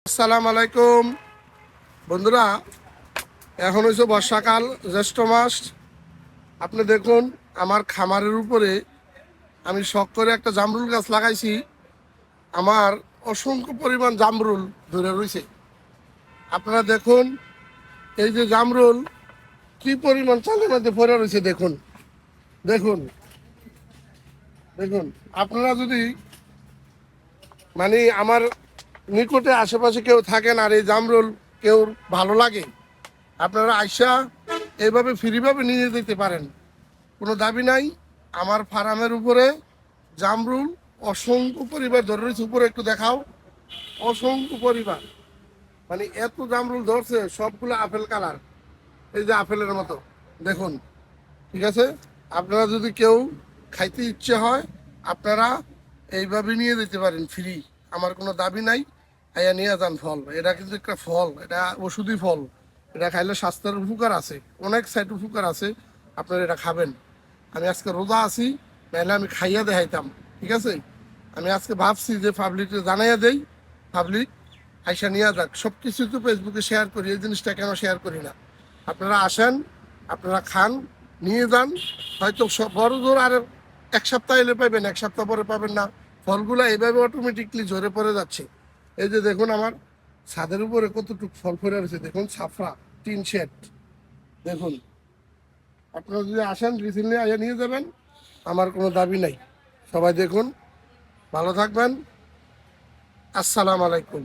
আসসালামু আলাইকুম বন্ধুরা, এখন হচ্ছে বর্ষাকাল, জ্যৈষ্ঠ মাস। আপনি দেখুন আমার খামারের উপরে আমি শখ করে একটা জামরুল গাছ লাগাইছি। আমার অসংখ্য পরিমাণ জামরুল ধরে রয়েছে। আপনারা দেখুন এই যে জামরুল কি পরিমাণ চালের মধ্যে পড়ে রয়েছে। দেখুন দেখুন দেখুন আপনারা যদি আমার নিকটে আশেপাশে কেউ থাকেন আর এই জামরুল কেউ ভালো লাগে, আপনারা আইসা এইভাবে ফ্রিভাবে নিয়ে যেতে পারেন, কোনো দাবি নাই। আমার ফার্মের উপরে জামরুল অসংখ্য পরিবার ধরে রয়েছে। উপরে একটু দেখাও, অসংখ্য পরিবার, এত জামরুল ধরছে, সবগুলো আপেল কালার, এই যে আপেলের মতো। দেখুন, ঠিক আছে। আপনারা যদি কেউ খাইতে ইচ্ছে হয়, আপনারা এইভাবে নিয়ে যেতে পারেন ফ্রি, আমার কোনো দাবি নাই। আইয়া নিয়ে যান ফল। এটা কিন্তু একটা ফল, এটা ওষুধি ফল। এটা খাইলে স্বাস্থ্যের উপকার আছে, অনেক সাইড উপকার আছে। আপনারা এটা খাবেন। আমি আজকে রোজা আছি, নাহলে আমি খাইয়া দেখাইতাম, ঠিক আছে। আমি আজকে ভাবছি যে পাবলিককে জানাইয়া দেই, পাবলিক আইসা নিয়ে যাক। সব কিছু তো ফেসবুকে শেয়ার করি, এই জিনিসটা কেন শেয়ার করি না? আপনারা আসেন, আপনারা খান, নিয়ে যান। হয়তো বড় জোর আর এক সপ্তাহ এলে পাবেন, এক সপ্তাহ পরে পাবেন না। ফলগুলো এইভাবে অটোমেটিকলি ঝরে পড়ে যাচ্ছে। এই যে দেখুন আমার ছাদের উপরে কতটুকু ফল ফলে রয়েছে। দেখুন সাফরা টিন শেড। দেখুন, আপনারা যদি আসেন রিসেন্টলি আইয়া নিয়ে যাবেন, আমার কোনো দাবি নাই। সবাই দেখুন, ভালো থাকবেন। আসসালামু আলাইকুম।